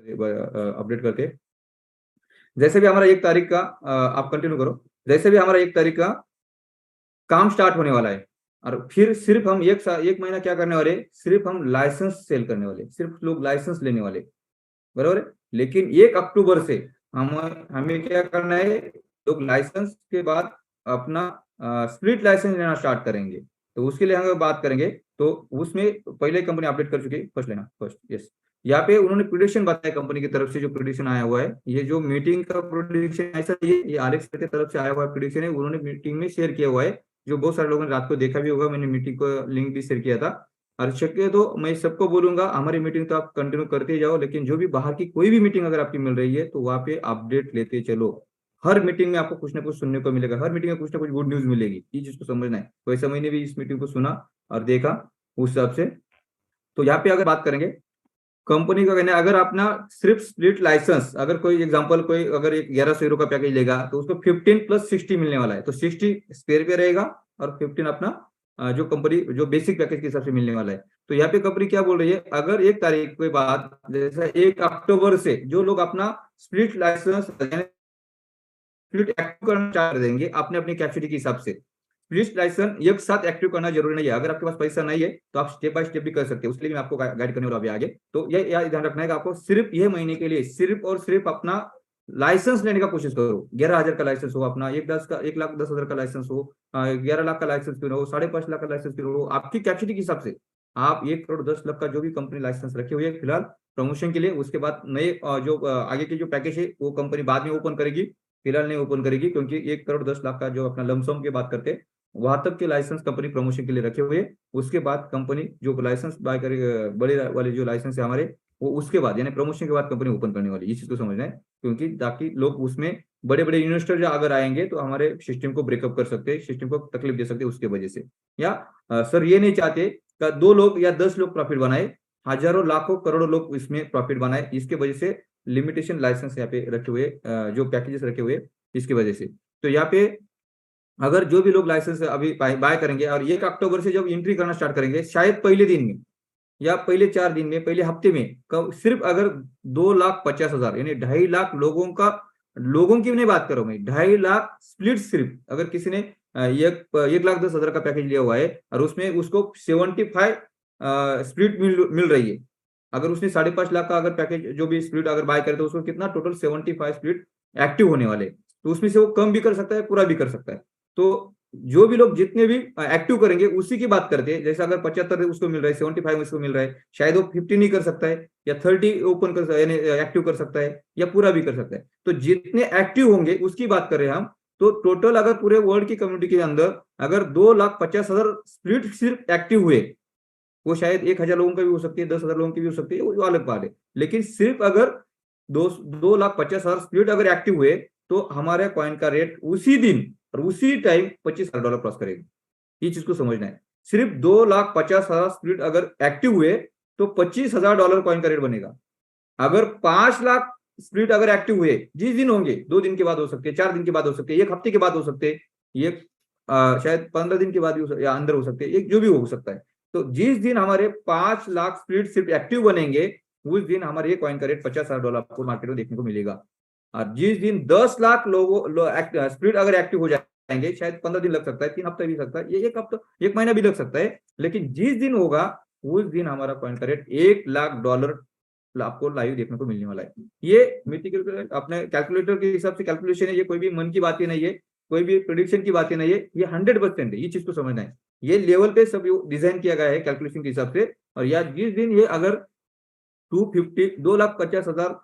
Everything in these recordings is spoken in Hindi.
अपडेट करके जैसे भी हमारा 1 तारीख का आप कंटिन्यू करो। जैसे भी हमारा 1 तारीख का काम स्टार्ट होने वाला है और फिर सिर्फ हम 1 महीना क्या करने वाले, सिर्फ हम लाइसेंस सेल करने वाले, सिर्फ लोग लाइसेंस लेने वाले, बराबर है। लेकिन 1 अक्टूबर से हम हमें क्या करना है, लोग लाइसेंस के बाद अपना स्प्लिट लाइसेंस लेना स्टार्ट करेंगे। तो उसके लिए हम बात करेंगे, तो उसमें पहले कंपनी अपडेट कर चुकी है, फर्स्ट लेना, फर्स्ट यस। यहाँ पे उन्होंने प्रेडिक्शन बताया कंपनी की तरफ से, जो प्रेडिक्शन आया हुआ है, ये जो मीटिंग का प्रेडिक्शन ऐसा ये आरएक्स की तरफ से आया हुआ प्रेडिक्शन है, उन्होंने मीटिंग में शेयर किया हुआ है, जो बहुत सारे लोगों ने रात को देखा भी होगा, मैंने मीटिंग को लिंक भी शेयर किया था। और शक्य तो मैं सबको बोलूंगा हमारी मीटिंग तो आप कंटिन्यू करते ही जाओ, लेकिन जो भी बाहर की कोई भी मीटिंग अगर आपकी मिल रही है तो वहाँ पे अपडेट लेते चलो। हर मीटिंग में आपको कुछ ना कुछ सुनने को मिलेगा, हर मीटिंग में कुछ ना कुछ गुड न्यूज मिलेगी, ये चीज को समझना है। वैसे मैंने भी इस मीटिंग को सुना और देखा उस हिसाब से। तो यहाँ पे अगर बात करेंगे कंपनी का कहना है, अगर अपना सिर्फ स्प्लिट लाइसेंस, अगर कोई एग्जांपल कोई अगर एक 1100 का पैकेज लेगा तो उसको 15 + 60 मिलने वाला है, तो 60 स्पेयर पे रहेगा और 15 अपना जो कंपनी जो बेसिक पैकेज के हिसाब से मिलने वाला है। तो यहाँ पे कंपनी क्या बोल रही है, अगर 1 तारीख के बाद जैसा 1 अक्टूबर से जो लोग अपना स्प्लिट लाइसेंस स्प्लिट एक्टिव करना स्टार्ट कर देंगे अपने अपनी कैपेसिटी के हिसाब से। स्प्लिट लाइसेंस एक साथ एक्टिव करना जरूरी नहीं है, अगर आपके पास पैसा नहीं है तो आप स्टेप बाय स्टेप भी कर सकते हैं, उसके लिए मैं आपको गाइड करने वाला अभी आगे। तो ये ध्यान रखना है कि आपको सिर्फ ये महीने के लिए सिर्फ और सिर्फ अपना लाइसेंस लेने का कोशिश करो। 11,000 का लाइसेंस हो अपना, 1,10,000 का लाइसेंस हो, 11 लाख का लाइसेंस क्यों हो, 5.5 लाख का लाइसेंस क्यों हो, आपकी कैपेसिटी के हिसाब से आप 1 करोड़ 10 लाख का जो भी कंपनी लाइसेंस रखे हुए फिलहाल प्रमोशन के लिए, उसके बाद नए जो आगे के जो पैकेज है वो कंपनी बाद में ओपन करेगी, फिलहाल नहीं ओपन करेगी, क्योंकि 1 करोड़ 10 लाख का जो अपना लमसम की बात करते हैं वहां तक के लाइसेंस कंपनी प्रमोशन के लिए रखे हुए। उसके बाद कंपनी जो लाइसेंस बाय करे, बड़े वाले जो लाइसेंस है हमारे, वो उसके बाद यानी प्रमोशन के बाद कंपनी ओपन करने वाली, इस चीज को समझना है। क्योंकि ताकि लोग उसमें बड़े बड़े इन्वेस्टर जो अगर आएंगे तो हमारे सिस्टम को ब्रेकअप कर सकते हैं, सिस्टम को तकलीफ दे सकते हैं उसके वजह से। या सर ये नहीं चाहते कि 2 लोग या 10 लोग प्रॉफिट बनाए, हजारों लाखों करोड़ों लोग इसमें प्रॉफिट बनाए, इसके वजह से लिमिटेशन लाइसेंस यहाँ पे रखे हुए, जो पैकेजेस रखे हुए इसकी वजह से। तो यहाँ पे अगर जो भी लोग लाइसेंस अभी बाय करेंगे और 1 अक्टूबर से जब एंट्री करना स्टार्ट करेंगे, शायद पहले दिन में या पहले 4 दिन में, पहले हफ्ते में, सिर्फ अगर 2,50,000 यानी 2.5 लाख लोगों का, लोगों की नहीं बात करो मैं, 2.5 लाख स्प्लिट, सिर्फ अगर किसी ने 1,10,000 का पैकेज लिया हुआ है और उसमें उसको 75 स्प्लिट मिल रही है, अगर उसने 5.5 लाख का अगर पैकेज जो भी स्प्लिट अगर बाय करे तो उसको कितना टोटल 75 स्प्लिट एक्टिव होने वाले, तो उसमें से वो कम भी कर सकता है, पूरा भी कर सकता है। तो जो भी लोग जितने भी एक्टिव करेंगे उसी की बात करते हैं, जैसे अगर 75 उसको मिल रहा है, 75 उसको मिल रहा है, शायद वो 50 नहीं कर सकता है या 30 ओपन कर यानी एक्टिव कर सकता है या पूरा भी कर सकता है। तो जितने एक्टिव होंगे उसकी बात कर रहे हैं हम। तो टोटल अगर पूरे वर्ल्ड की कम्युनिटी के अंदर अगर 2,50,000 स्प्लिट सिर्फ एक्टिव हुए, वो शायद 1,000 लोगों का भी हो सकती है, 10,000 लोगों की भी हो सकती है, वो अलग बात है। लेकिन सिर्फ अगर 2,50,000 स्प्लिट अगर एक्टिव हुए तो हमारे कॉइन का रेट उसी दिन और उसी टाइम $25,000 क्रॉस करेगा। ये चीज को समझना है। सिर्फ 2,50,000 स्प्लिट अगर एक्टिव हुए तो $25,000 कॉइन का रेट बनेगा। अगर 5 लाख स्प्लिट अगर एक्टिव हुए, जिस दिन होंगे, 2 दिन के बाद हो सकते हैं, 4 दिन के बाद हो सकते हैं, 1 हफ्ते के बाद हो सकते हैं, ये शायद 15 दिन के बाद भी या अंदर हो सकते हैं, एक जो भी हो सकता है। तो जिस दिन हमारे 5 लाख स्प्लिट सिर्फ एक्टिव बनेंगे उस दिन हमारे ये कॉइन का रेट $50,000 आपको मार्केट में देखने को मिलेगा। और जिस दिन 10 लाख लोगों स्प्लिट अगर एक्टिव हो जाएंगे, शायद 15 दिन लग सकता है, 3 हफ्ते भी सकता है, ये 1 महीना भी लग सकता है, लेकिन जिस दिन होगा उस दिन हमारा कॉइन का रेट $1,00,000 आपको लाइव देखने को मिलने वाला है। ये मिथिकल अपने कैलकुलेटर के हिसाब से कैलकुलेशन है, ये कोई भी मन की बात ही नहीं है, कोई भी प्रिडिक्शन की बात ही नहीं है, ये 100% है, ये चीज को समझना है। ये लेवल पे सब डिजाइन किया गया है कैलकुलेशन के हिसाब से। और या जिस दिन ये अगर 2,50,000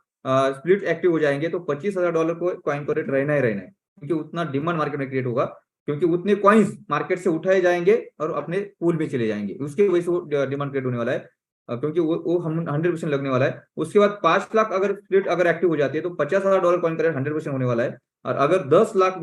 स्प्लिट एक्टिव हो जाएंगे तो $25,000 को कॉइन का रेट रहना ही रहना है, क्योंकि उतना डिमांड मार्केट में क्रिएट होगा, क्योंकि उतने कॉइन्स मार्केट से उठाए जाएंगे और अपने पूल में चले जाएंगे, उसके वजह से वो डिमांड क्रिएट होने वाला है, क्योंकि वो हम 100% लगने वाला है। उसके बाद 5 लाख अगर स्प्लिट अगर एक्टिव हो जाती है तो $50,000 कॉइन का रेट 100% होने वाला है। और अगर 10 लाख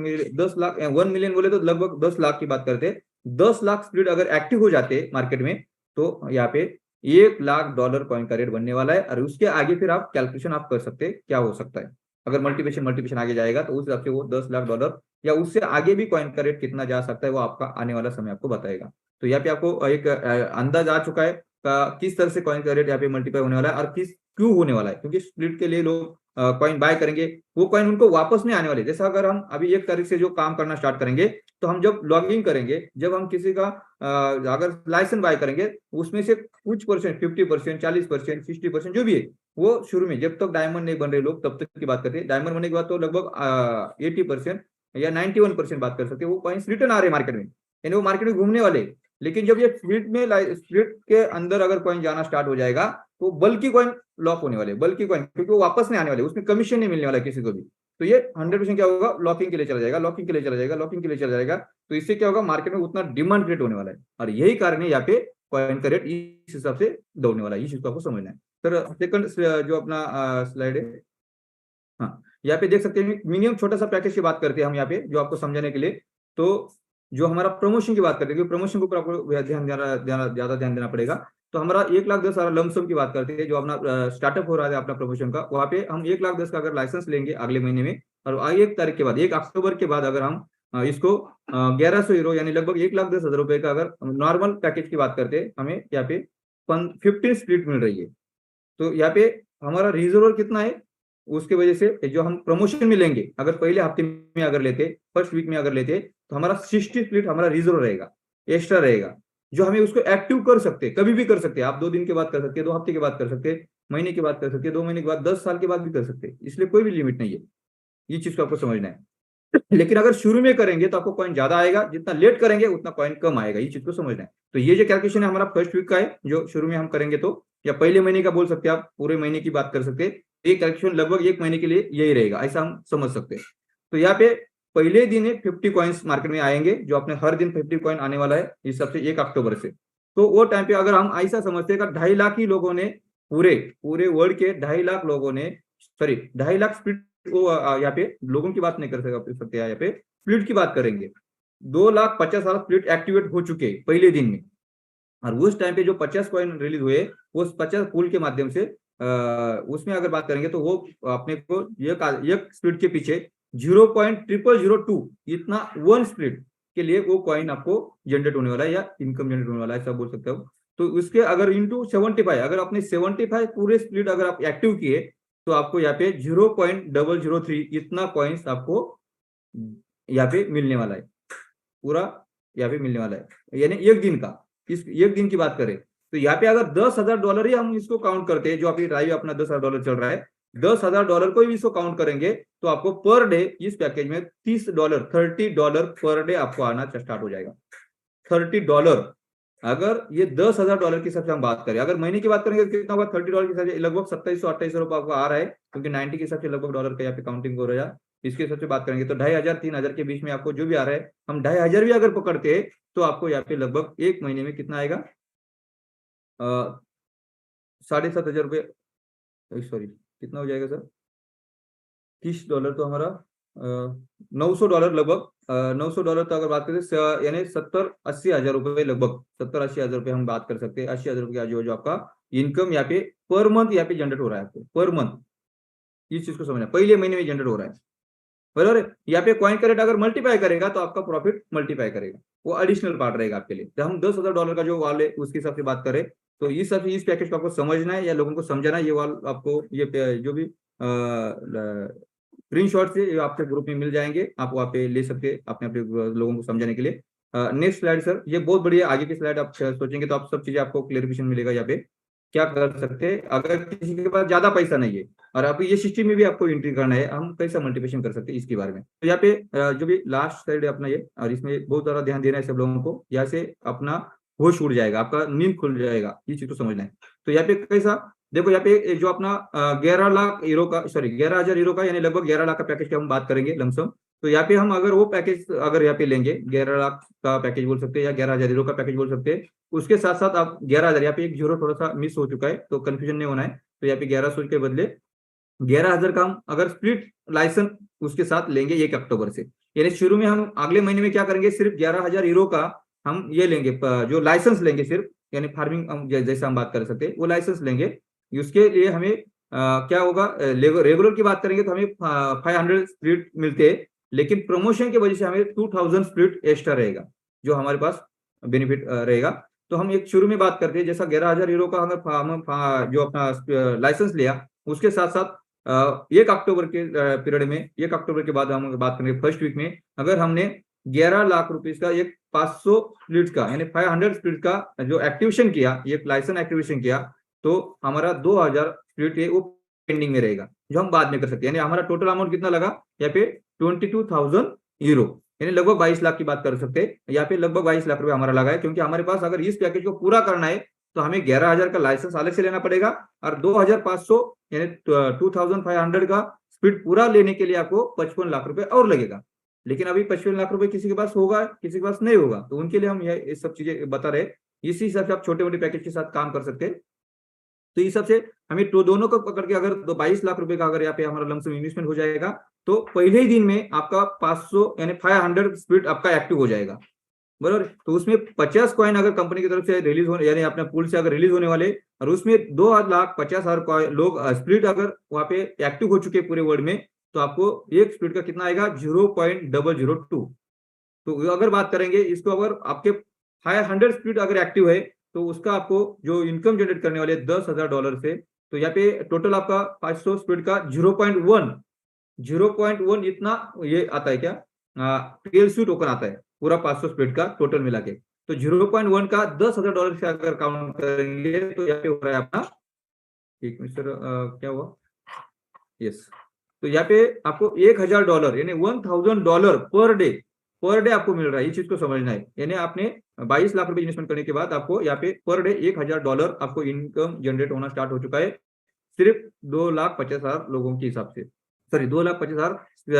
1 मिलियन बोले तो लगभग 10 लाख की बात करते हैं, 10 लाख स्प्लिट अगर एक्टिव हो जाते हैं मार्केट में तो यहाँ पे $1,00,000 कॉइन का रेट बनने वाला है। और उसके आगे फिर आप कैलकुलेशन आप कर सकते हैं क्या हो सकता है, अगर मल्टीप्लिकेशन आगे जाएगा तो उस हिसाब से वो $10,00,000 या उससे आगे भी कॉइन का रेट कितना जा सकता है वो आपका आने वाला समय आपको बताएगा। तो यहाँ पे आपको एक अंदाज आ चुका है। का किस तरह से कॉइन का रेट यहाँ पे मल्टीप्लाई होने वाला है और किस क्यों होने वाला है, क्योंकि स्प्लिट के लिए लोग कॉइन बाय करेंगे, वो कॉइन उनको वापस नहीं आने वाले। जैसा अगर हम अभी 1 तारीख से जो काम करना स्टार्ट करेंगे, तो हम जब लॉग इन करेंगे, जब हम किसी का अगर लाइसेंस बाय करेंगे, उसमें से कुछ परसेंट 50%, 40%, 60% जो भी है, वो शुरू में जब तक डायमंड नहीं बन रहे लोग तब तक की बात करते हैं। डायमंड बनने के बाद तो लगभग 80% या 91% बात कर सकते हैं, वो कॉइन्स रिटर्न आ रहे हैं मार्केट में, यानी वो मार्केट में घूमने वाले। लेकिन जब ये स्प्लिट के अंदर अगर कॉइन जाना स्टार्ट हो जाएगा, तो बल्कि कॉइन लॉक होने वाले, बल्कि कॉइन, क्योंकि वो वापस नहीं आने वाले, उसमें कमीशन नहीं मिलने वाला किसी को भी। तो ये 100% क्या होगा, लॉकिंग के लिए चला जाएगा, लॉकिंग के लिए चला जाएगा, लॉकिंग के लिए चला जाएगा। तो इससे क्या होगा, मार्केट में उतना डिमांड क्रिएट होने वाला है, और यही कारण है यहाँ पे कॉइन का रेट इस हिसाब से दौड़ने वाला है। इस चीज को आपको समझना है। सर सेकंड जो अपना स्लाइड है, हाँ, यहाँ पे देख सकते हैं मिनिमम छोटा सा पैकेज की बात करते हैं हम यहाँ पे, जो आपको समझाने के लिए। तो जो हमारा प्रमोशन की बात करते हैं, क्योंकि प्रमोशन के ऊपर आपको ज्यादा ध्यान देना पड़ेगा। तो हमारा 1,10,000 लमसम की बात करते हैं, जो अपना स्टार्टअप हो रहा है अपना प्रमोशन का, वहाँ पे हम 1,10,000 का अगर लाइसेंस लेंगे अगले महीने में, और 1 तारीख के बाद, 1 अक्टूबर के बाद अगर हम इसको 1100 यूरो यानी लगभग 1,10,000 रुपए का अगर नॉर्मल पैकेज की बात करते हैं, हमें यहाँ पे 15 स्प्लिट मिल रही है। तो यहाँ पे हमारा रिजर्वर कितना है, उसके वजह से जो हम प्रमोशन में लेंगे, अगर पहले हफ्ते में अगर लेते, फर्स्ट वीक में अगर लेते, तो हमारा 60 स्प्लिट हमारा रिजर्व रहेगा, एक्स्ट्रा रहेगा, जो हमें उसको एक्टिव कर सकते, कभी भी कर सकते हैं। आप 2 दिन के बाद कर सकते हैं, 2 हफ्ते के बाद कर सकते हैं, महीने के बाद कर सकते हैं, 2 महीने के बाद, 10 साल के बाद भी कर सकते हैं, इसलिए कोई भी लिमिट नहीं है। ये चीज को आपको समझना है। लेकिन अगर शुरू में करेंगे तो आपको कॉइन ज्यादा आएगा, जितना लेट करेंगे उतना कॉइन कम आएगा, ये चीज को समझना है। तो ये जो कैलकुलेशन है हमारा फर्स्ट वीक का है, जो शुरू में हम करेंगे, तो या पहले महीने का बोल सकते हैं आप, पूरे महीने की बात कर सकते हैं। ये कैलकुलेशन लगभग 1 महीने के लिए यही रहेगा, ऐसा हम समझ सकते हैं। तो यहाँ पे पहले दिन 50 कॉइन्स मार्केट में आएंगे, जो अपने हर दिन 50 कॉइन आने वाला है इस हिसाब से 1 अक्टूबर से। तो वो टाइम पे अगर हम ऐसा समझते हैं कि 2.5 लाख ही लोगों ने, पूरे वर्ल्ड के 2.5 लाख लोगों ने, सॉरी 2.5 लाख स्प्लिट, वो यहाँ पे लोगों की बात नहीं कर सकते, यहाँ पे स्प्लिट की बात करेंगे। 2,50,000 स्प्लिट एक्टिवेट हो चुके पहले दिन में, और उस टाइम पे जो 50 कॉइन रिलीज हुए, वो 50 पूल के माध्यम से उसमें अगर बात करेंगे, तो वो अपने को एक स्प्लिट के पीछे 0.0002 इतना 1 स्प्लिट के लिए वो कॉइन आपको जनरेट होने वाला है, या इनकम जनरेट होने वाला है, ऐसा बोल सकते हो। तो उसके अगर इंटू 75, अगर अपने 75 पूरे स्प्लिट अगर आप एक्टिव किए, तो आपको यहाँ पे 0.003 इतना कॉइन्स आपको यहाँ पे मिलने वाला है, पूरा यहाँ पे मिलने वाला है, यानी 1 दिन का। इस 1 दिन की बात करें, तो यहाँ पे अगर $10,000 ही हम इसको काउंट करते हैं, जो अभी ड्राइव अपना $10,000 चल रहा है, $10,000 को भी इसको काउंट करेंगे, तो आपको पर डे इस पैकेज में $30 पर डे आपको आना स्टार्ट हो जाएगा। $30, अगर ये $10,000 के हिसाब से हम बात करें, अगर महीने की बात करेंगे तो कितना होगा, $30 के हिसाब से लगभग 2700-2800 रुपए आपको आ रहा है, क्योंकि 90 के हिसाब से लगभग डॉलर का यहाँ पे काउंटिंग हो रहा है। इसके हिसाब से बात करेंगे तो 2,500-3,000 के बीच में आपको जो भी आ रहा है, हम 2,500 भी अगर पकड़ते हैं, तो आपको यहाँ पे लगभग 1 महीने में कितना आएगा, 7,500 रुपये, सॉरी कितना हो जाएगा सर, $30 तो हमारा $900 लगभग, $900 तो अगर बात करें, यानी 70-80 हजार रुपए, लगभग 70-80 हजार रुपए हम बात कर सकते हैं। 80 हजार रुपए का जो आपका इनकम यहाँ पे पर मंथ यहाँ पे जनरेट हो रहा है आपको, पर मंथ। इस चीज को समझना, पहले महीने में जनरेट हो रहा है, बराबर है। यहाँ पे कॉइन का रेट अगर मल्टीप्लाई करेगा, तो आपका प्रॉफिट मल्टीप्लाई करेगा, वो एडिशनल पार्ट रहेगा आपके लिए। जब हम $10,000 का जो वाले उसके हिसाब से बात करें, तो इस पैकेज को आपको समझना है, या लोगों को समझाना है। ये वाल आपको, ये जो भी स्क्रीन शॉट से आपके ग्रुप में मिल जाएंगे, आप वहाँ पे ले सकते हैं अपने अपने लोगों को समझाने के लिए। नेक्स्ट स्लाइड सर, ये बहुत बढ़िया, आगे की स्लाइड आप सोचेंगे तो आप सब चीजें आपको क्लेरिफिकेशन मिलेगा। यहाँ पे क्या कर सकते हैं, अगर किसी के पास ज्यादा पैसा नहीं है और आप ये सिस्टम में भी आपको एंट्री करना है, हम कैसा मल्टीप्लिकेशन कर सकते हैं इसके बारे में। तो यहाँ पे जो भी लास्ट स्लाइड है अपना ये, और इसमें बहुत ज्यादा ध्यान देना है सब लोगों को, यहाँ से अपना होश उड़ जाएगा, आपका नींद खुल जाएगा, ये चीज को समझना है। तो यहाँ पे कैसा, देखो यहाँ पे जो अपना 11 लाख यूरो का, सॉरी 11,000 यूरो का, यानी लगभग 11 लाख का पैकेज की हम बात करेंगे लमसम। तो यहाँ पे हम अगर वो पैकेज अगर यहाँ पे लेंगे, 11 लाख का पैकेज बोल सकते हैं, या 11,000 यूरो का पैकेज बोल सकते हैं, उसके साथ साथ आप 11,000, यहाँ पे एक जीरो थोड़ा सा मिस हो चुका है, तो कंफ्यूजन नहीं होना है। तो यहाँ पे 1100 के बदले 11,000 का हम अगर स्प्लिट लाइसेंस उसके साथ लेंगे 1 अक्टूबर से, यानी शुरू में हम अगले महीने में क्या करेंगे, सिर्फ 11,000 यूरो का हम ये लेंगे, जो लाइसेंस लेंगे सिर्फ, यानी फार्मिंग जैसे हम बात कर सकते हैं, वो लाइसेंस लेंगे। उसके लिए हमें क्या होगा, रेगुलर की बात करेंगे तो हमें 500 स्प्लिट मिलते हैं, लेकिन प्रमोशन की वजह से हमें 2,000 स्प्लिट एक्स्ट्रा रहेगा, जो हमारे पास बेनिफिट रहेगा। तो हम एक शुरू में बात करते हैं, जैसा 11,000 यूरो का अगर जो अपना लाइसेंस लिया, उसके साथ साथ 1 अक्टूबर के पीरियड में, 1 अक्टूबर के बाद हम बात करेंगे फर्स्ट वीक में, अगर हमने 11 लाख रुपीस का एक 500 स्प्लिट का यानी 500 स्प्लिट का जो एक्टिवेशन किया, एक लाइसेंस एक्टिवेशन किया, तो हमारा 2,000 स्प्लिट है वो पेंडिंग में रहेगा, जो हम बाद में कर सकते हैं। यानी हमारा टोटल अमाउंट कितना लगा यहाँ पे 22,000 यूरो, यानी लगभग 22 लाख की बात कर सकते हैं। यहाँ पे लगभग 22 लाख रुपए हमारा लगा है, क्योंकि हमारे पास अगर इस पैकेज को पूरा करना है तो हमें 11,000 का लाइसेंस अलग से लेना पड़ेगा, और 2,500 यानी 2,500 का स्पीड पूरा लेने के लिए आपको 55 लाख रुपए और लगेगा। लेकिन अभी 55 लाख रुपए किसी के पास होगा, किसी के पास नहीं होगा, तो उनके लिए हम ये सब चीजें बता रहे। इसी हिसाब से आप छोटे मोटे पैकेज के साथ काम कर सकते हैं। तो इस सबसे हमें तो दोनों को पकड़ के अगर 22 लाख रुपए का अगर यहाँ पे हमारा लमसम इन्वेस्टमेंट हो जाएगा, तो पहले ही दिन में आपका 500 यानी 500 स्पीड आपका एक्टिव हो जाएगा, बराबर। तो उसमें 50 कॉइन अगर कंपनी की तरफ से रिलीज होने, यानी अपने पूल से अगर रिलीज होने वाले, और उसमें 2,50,000 लोग स्प्लिट अगर वहां पे एक्टिव हो चुके पूरे वर्ल्ड में, तो आपको एक स्प्लिट का कितना आएगा 0.002। तो अगर बात करेंगे इसको, अगर आपके 500 स्प्लिट अगर एक्टिव है, तो उसका आपको जो इनकम जनरेट करने वाले $10,000 से, तो यहाँ पे टोटल आपका 500 स्प्लिट का 0.1 इतना ये आता है क्या, TLC टोकन आता है पूरा 500 स्प्लिट का टोटल मिला के। तो 0.1 का $10,000 से अगर काउंट करेंगे, तो यहाँ पे हो रहा है अपना, एक मिनट सर, क्या हुआ, यस। तो यहाँ पे आपको $1,000 यानी $1,000 पर डे आपको मिल रहा है। इस चीज को समझना है, यानी आपने 22 लाख रुपए इन्वेस्टमेंट करने के बाद आपको यहाँ पे पर डे $1,000 आपको इनकम जनरेट होना स्टार्ट हो चुका है, सिर्फ 2,50,000 लोगों के हिसाब से, सॉरी 2,50,000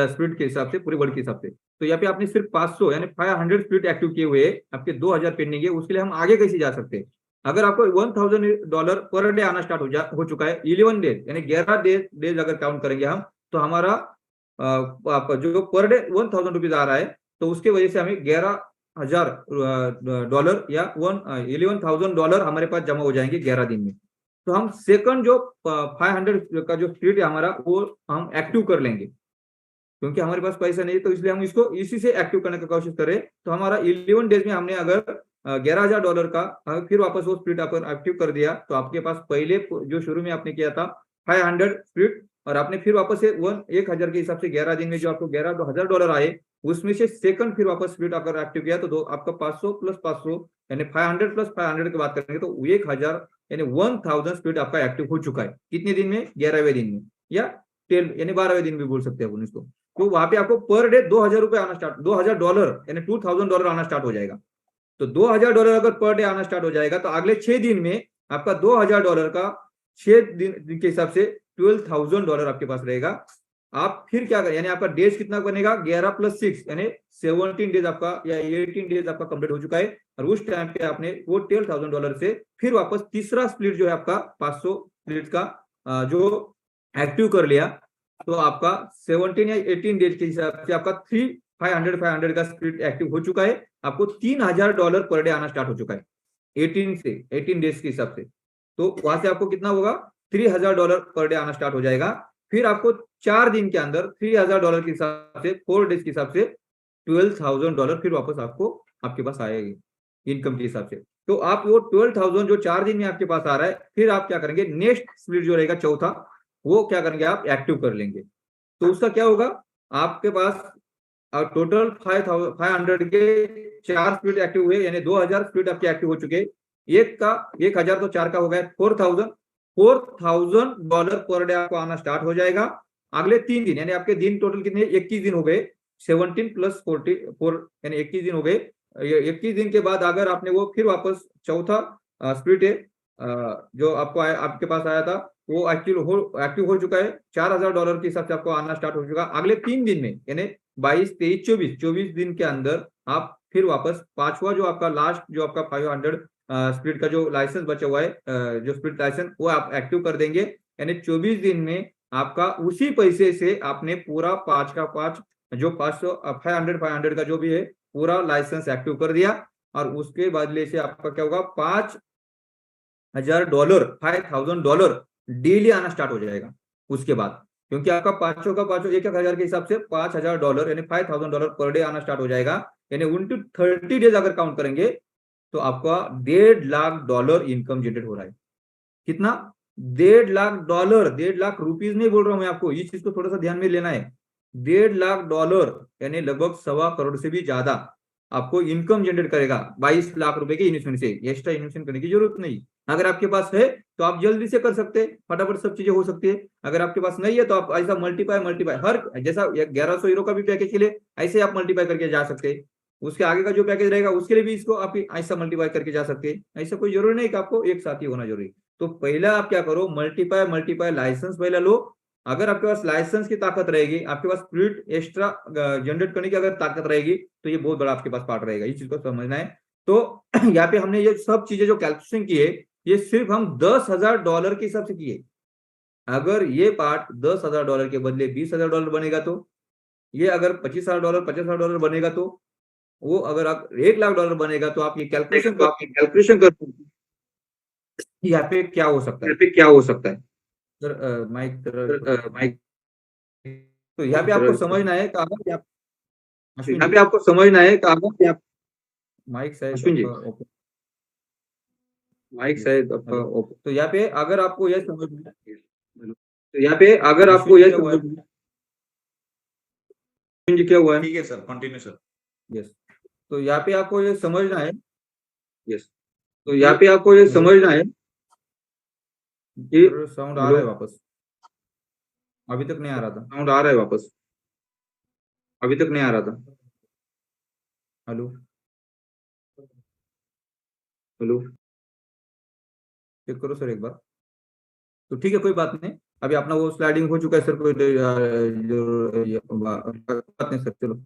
स्प्लिट के हिसाब से, पूरे वर्ल्ड के हिसाब से। तो यहाँ पे आपने सिर्फ 500 यानी 500 स्प्लिट एक्टिव किए हुए, आपके 2,000 पेंडिंग है। उसके लिए हम आगे कैसे जा सकते हैं? अगर आपको $1,000 पर डे आना स्टार्ट हो चुका है, 11 डेज यानी 11 डेज अगर काउंट करेंगे हम, तो हमारा जो पर डे $1,000 आ रहा है, तो उसके वजह से हमें $11,000 या $11,000 हमारे पास जमा हो जाएंगे 11 दिन में। तो हम सेकंड जो 500 का जो स्प्लिट है हमारा, वो हम एक्टिव कर लेंगे, क्योंकि हमारे पास पैसा नहीं है, तो इसलिए हम इसको इसी से एक्टिव करने की कोशिश करें। तो हमारा 11 डेज में हमने अगर $11,000 का फिर वापस वो स्प्लिट अपन एक्टिव कर दिया, तो आपके पास पहले जो शुरू में आपने किया था 500 स्प्लिट, और आपने फिर वापस से 1,000 के हिसाब से 11 दिन में जो आपको $11,000 आए, उसमें से सेकंड फिर वापस स्प्लिट अगर एक्टिव किया, तो आपका 500 प्लस 500 यानी 500 प्लस 500 की बात करेंगे, तो 1,000 यानी 1,000 स्प्लिट आपका एक्टिव हो चुका है। कितने दिन में? 11वें दिन में, या 10 यानी 12वें दिन भी बोल सकते हैं अपन इसको। तो वहां पे आपको पर डे $2,000 आना स्टार्ट, $2,000 यानी $2,000 आना स्टार्ट हो जाएगा। तो $2,000 अगर पर डे आना स्टार्ट हो जाएगा, तो अगले 6 दिन में आपका $2,000 का 6 दिन के हिसाब से $12,000 आपके पास रहेगा। आप फिर क्या करें, यानी आपका डेज कितना बनेगा 11 प्लस 6 यानी 17 डेज आपका या 18 डेज आपका कंप्लीट हो चुका है, और उस टाइम पे आपने वो $12,000 से फिर वापस तीसरा स्प्लिट जो है आपका 500 स्प्लिट का जो एक्टिव कर लिया, तो आपका 17 या 18 डेज के हिसाब से आपका 500 का स्प्लिट एक्टिव हो चुका है। आपको $3,000 पर डे आना स्टार्ट हो चुका है 18 डेज के हिसाब से। तो वहां से आपको कितना होगा $3,000 पर डे आना स्टार्ट हो जाएगा। फिर आपको 4 दिन के अंदर $3,000 के हिसाब से 4 डेज के हिसाब से $12,000 फिर वापस आपको आपके पास आएगी इनकम के हिसाब से। तो आप वो 12,000 जो 4 दिन में आपके पास आ रहा है, फिर आप क्या करेंगे, नेक्स्ट स्प्लिट जो रहेगा चौथा, वो क्या करेंगे, आप एक्टिव कर लेंगे। तो उसका क्या होगा, आपके पास टोटल 500 के 4 स्प्लिट एक्टिव हुए, यानी 2,000 स्प्लिट आपके एक्टिव हो चुके। एक का 1,000 तो 4 का हो गया $4,000 पर डे आपको आना स्टार्ट हो जाएगा। अगले 3 दिन यानी आपके दिन टोटल कितने, 21 दिन हो गए, 17 प्लस 44 यानी 21 दिन हो गए। 21 दिन के बाद अगर आपने वो फिर वापस चौथा स्प्लिट है जो आपको आपके पास आया था, वो एक्टिव हो चुका है, $4,000 के हिसाब से आपको आना स्टार्ट हो चुका। अगले 3 दिन में यानी 22, 23, 24 दिन के अंदर आप फिर वापस पांचवा जो आपका लास्ट जो आपका 500 स्प्लिट का जो लाइसेंस बचा हुआ है, जो स्प्लिट लाइसेंस, वो आप एक्टिव कर देंगे। यानी 24 दिन में आपका उसी पैसे से आपने पूरा 5 का 5 जो 500 का जो भी है पूरा लाइसेंस एक्टिव कर दिया, और उसके बदले से आपका क्या होगा, $5,000 डेली आना स्टार्ट हो जाएगा उसके बाद, क्योंकि आपका पांचों का पांचों 1,000 के हिसाब से $5,000 यानी $5,000 पर डे आना स्टार्ट हो जाएगा। यानी 30 डेज अगर काउंट करेंगे, तो आपका $1.5 लाख इनकम जनरेट हो रहा है। कितना? $1.5 लाख, $1.5 लाख नहीं बोल रहा हूं मैं आपको, इस चीज को थोड़ा सा ध्यान में लेना है। $1.5 लाख यानी लगभग 1.25 करोड़ से भी ज्यादा आपको इनकम जनरेट करेगा 22 लाख रुपए के इन्वेस्टमेंट से। एक्स्ट्रा इन्वेस्टमेंट करने की जरूरत नहीं। अगर आपके पास है तो आप जल्दी से कर सकते हैं, फटाफट सब चीजें हो सकती है। अगर आपके पास नहीं है तो आप ऐसा मल्टीपाई मल्टीपाई हर जैसा 1100 यूरो का भी पैकेज के लिए ऐसे आप मल्टीपाई करके जा सकते हैं। उसके आगे का जो पैकेज रहेगा उसके लिए भी इसको आप ऐसा मल्टीपाई करके जा सकते हैं। ऐसा कोई जरूरी नहीं कि आपको एक साथ ही होना जरूरी। तो पहला आप क्या करो, मल्टीपाई मल्टीपाई लाइसेंस पहले लो। अगर आपके पास लाइसेंस की ताकत रहेगी, आपके पास फ्लूइड एक्स्ट्रा जनरेट करने की अगर ताकत रहेगी, तो ये बहुत बड़ा आपके पास पार्ट रहेगा। इस चीज को समझना है। तो यहाँ पे हमने ये सब चीजें जो कैलकुलेशन की है, ये सिर्फ हम $10,000 के हिसाब से किए। अगर ये पार्ट $10,000 के बदले $20,000 बनेगा तो, ये अगर $25,000 $50,000 बनेगा तो, वो अगर आप $1 लाख बनेगा तो आप ये कैलकुलेशन कर यहाँ पे क्या हो सकता है, यहाँ पे क्या हो सकता है। सर माइक माइक तो यहाँ पे आपको समझना है कि अगर यहाँ पे आपको समझना है कि अगर आप माइक शायद माइक शायद तो यहाँ पे अगर आपको यह समझना है, तो यहाँ पे अगर आपको यह समझना है क्या हुआ है। ठीक है सर, कंटिन्यू सर। यस, तो यहाँ पे आपको ये समझना है। यस, तो यहाँ पे आपको ये समझना है कि साउंड आ रहा है वापस, अभी तक नहीं आ रहा था। साउंड आ रहा है वापस, अभी तक नहीं आ रहा था। हेलो हेलो, चेक करो सर एक बार। तो ठीक है, कोई बात नहीं, अभी अपना वो स्लाइडिंग हो चुका है सर, कोई बात नहीं सर। चलो,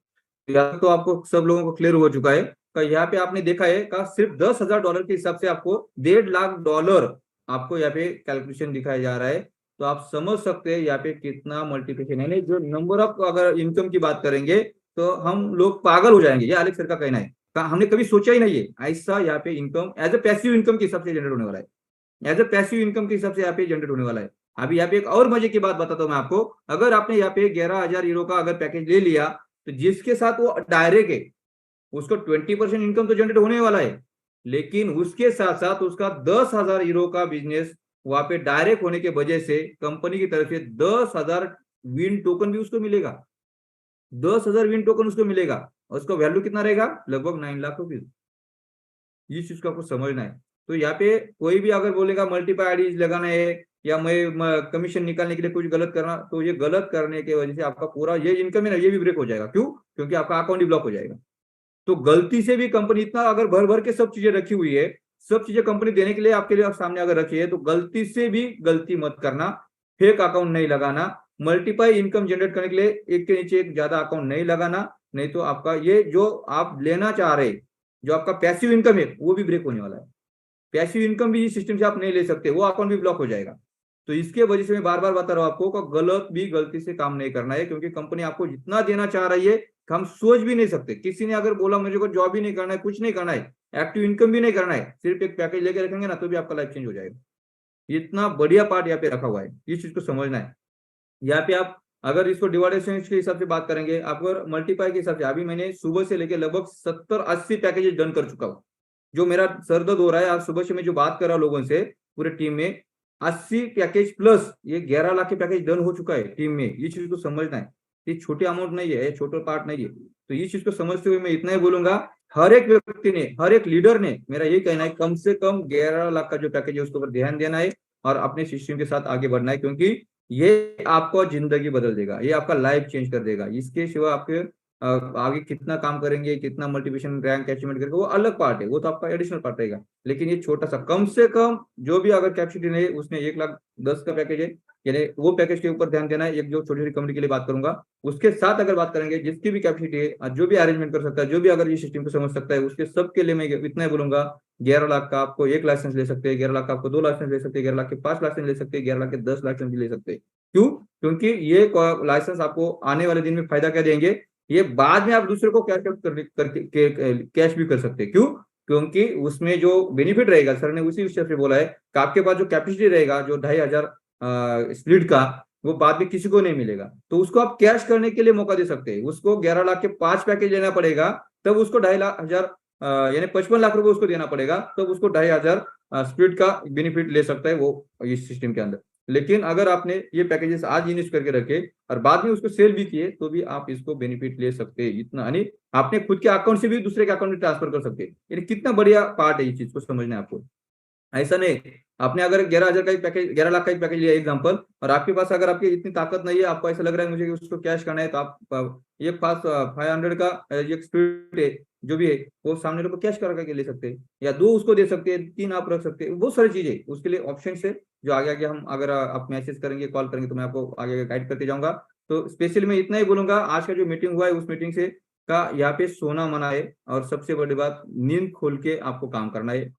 यहाँ तो आपको सब लोगों को क्लियर हो चुका है कि यहाँ पे आपने देखा है कि सिर्फ $10,000 के हिसाब से आपको $1.5 लाख आपको यहाँ पे कैलकुलेशन दिखाया जा रहा है। तो आप समझ सकते हैं यहाँ पे कितना मल्टीप्लिकेशन है। जो नंबर ऑफ अगर इनकम की बात करेंगे तो हम लोग पागल हो जाएंगे, ये अलेक्स सर का कहना है। हमने कभी सोचा ही नहीं है ऐसा यहाँ पे income as a passive income के हिसाब से जनरेट होने वाला है। एज ए पैसिव इनकम के हिसाब से यहाँ पे जनरेट होने वाला है। अभी यहाँ पे एक और मजे की बात बताता हूँ मैं आपको। अगर आपने यहाँ पे 11,000 यूरो का अगर पैकेज ले लिया, तो जिसके साथ वो डायरेक्ट है उसको 20% इनकम तो जनरेट होने वाला है, लेकिन उसके साथ साथ उसका 10,000 यूरो का बिजनेस वहां पे डायरेक्ट होने के वजह से कंपनी की तरफ से 10,000 विन टोकन भी उसको मिलेगा। 10,000 विन टोकन उसको मिलेगा, और उसका वैल्यू कितना रहेगा? लगभग 9 लाख रुपीज। इस चीज को आपको समझना है। तो यहाँ पे कोई भी अगर बोलेगा मल्टीपल आईडी लगाना है या मैं कमीशन निकालने के लिए कुछ गलत करना, तो ये गलत करने की वजह से आपका पूरा ये इनकम है ना, ये भी ब्रेक हो जाएगा। क्यों? क्योंकि आपका अकाउंट ही ब्लॉक हो जाएगा। तो गलती से भी कंपनी इतना अगर भर भर के सब चीजें रखी हुई है, सब चीजें कंपनी देने के लिए आपके लिए सामने अगर रखी है, तो गलती से भी गलती मत करना। फेक अकाउंट नहीं लगाना, मल्टीपाई इनकम जनरेट करने के लिए एक के नीचे एक ज्यादा अकाउंट नहीं लगाना। नहीं तो आपका ये जो आप लेना चाह रहे, जो आपका पैसिव इनकम है, वो भी ब्रेक होने वाला है। पैसिव इनकम भी इस सिस्टम से आप नहीं ले सकते, वो अकाउंट भी ब्लॉक हो जाएगा। तो इसके वजह से मैं बार बार बता रहा हूं आपको, गलत भी गलती से काम नहीं करना है, क्योंकि कंपनी आपको जितना देना चाह रही है हम सोच भी नहीं सकते। किसी ने अगर बोला मुझे को जॉब भी नहीं करना है, कुछ नहीं करना है, एक्टिव इनकम भी नहीं करना है, सिर्फ एक पैकेज लेके रखेंगे ना, तो भी आपका लाइफ चेंज हो जाएगा। इतना बढ़िया पार्ट यहाँ पे रखा हुआ है, इस चीज को समझना है। यहाँ पे आप अगर इसको डिवाइडेशन के हिसाब से बात करेंगे, आप अगर मल्टीपाई के हिसाब से, अभी मैंने सुबह से लेके लगभग 70-80 पैकेजेस डन कर चुका हूँ। जो मेरा सर दर्द हो रहा है, आज सुबह से मैं जो बात कर रहा हूँ लोगों से, पूरे टीम में 80 पैकेज प्लस ये 11 लाख के पैकेज डन हो चुका है टीम में। ये चीज को समझना है, ये छोटी अमाउंट नहीं है, ये छोटा पार्ट नहीं है। तो ये चीज को समझते हुए मैं इतना ही बोलूंगा, हर एक व्यक्ति ने, हर एक लीडर ने, मेरा यही कहना है, कम से कम 11 लाख का जो पैकेज है उसके ऊपर ध्यान देना है और अपने सिस्टम के साथ आगे बढ़ना है, क्योंकि ये आपको जिंदगी बदल देगा, ये आपका लाइफ चेंज कर देगा। इसके सिवा आपके आगे कितना काम करेंगे, कितना मल्टीप्लिकेशन रैंक अचीवमेंट करेंगे, वो अलग पार्ट है, वो तो आपका एडिशनल पार्ट रहेगा। लेकिन ये छोटा सा, कम से कम जो भी अगर कैपेसिटी नहीं है उसने 1,10,000 का पैकेज है, यानी वो पैकेज के ऊपर ध्यान देना है। एक जो छोटी छोटी कंपनी के लिए बात करूंगा, उसके साथ अगर बात करेंगे, जिसकी भी कैपेसिटी है, जो भी अरेंजमेंट कर सकता है, जो भी अगर ये सिस्टम को समझ सकता है, उसके सबके लिए मैं इतना ही बोलूंगा, 11 लाख का आपको 1 लाइसेंस ले सकते हैं, 11 लाख का आपको 2 लाइसेंस ले सकते हैं, 11 लाख के 5 लाइसेंस ले सकते हैं, 11 लाख के 10 लाइसेंस भी ले सकते हैं। क्यों? क्योंकि ये लाइसेंस आपको आने वाले दिन में फायदा क्या देंगे, ये बाद में आप दूसरे को कैश भी कर सकते हैं। क्यों? क्योंकि उसमें जो बेनिफिट रहेगा, सर ने उसी विषय से बोला है कि आपके पास जो कैपेसिटी रहेगा, जो 2,500 स्प्लिट का, वो बाद में किसी को नहीं मिलेगा। तो उसको आप कैश करने के लिए मौका दे सकते हैं। उसको 11 लाख के 5 पैकेज लेना पड़ेगा, तब उसको 2,500 यानी 55 लाख रुपए उसको देना पड़ेगा, तब उसको 2,500 स्प्लिट का बेनिफिट ले सकता है वो इस सिस्टम के अंदर। लेकिन अगर आपने ये पैकेजेस आज इन्वेस्ट करके रखे और बाद में उसको सेल भी किए, तो भी आप इसको बेनिफिट ले सकते हैं। इतना यानी आपने खुद के अकाउंट से भी दूसरे के अकाउंट में ट्रांसफर कर सकते हैं। यानी कितना बढ़िया पार्ट है, इस चीज को समझना है आपको। ऐसा नहीं, आपने अगर 11,000 का ही पैकेज, 11 लाख का ही पैकेज लिया एग्जांपल, और आपके पास अगर आपकी इतनी ताकत नहीं है, आपको ऐसा लग रहा है मुझे कि उसको कैश करना है, तो आप ये पास 500 का एक स्पीड है जो भी है, वो सामने वाले को कैश करके ले सकते हैं, या 2 उसको दे सकते हैं, 3 आप रख सकते हैं। बहुत सारी चीजें उसके लिए ऑप्शन है, जो आगे आगे हम, अगर आप मैसेज करेंगे, कॉल करेंगे, तो मैं आपको आगे गाइड करते जाऊंगा। तो स्पेशली मैं इतना ही बोलूंगा, आज का जो मीटिंग हुआ है उस मीटिंग से का यहाँ पे सोना मना है, और सबसे बड़ी बात नींद खोल के आपको काम करना है।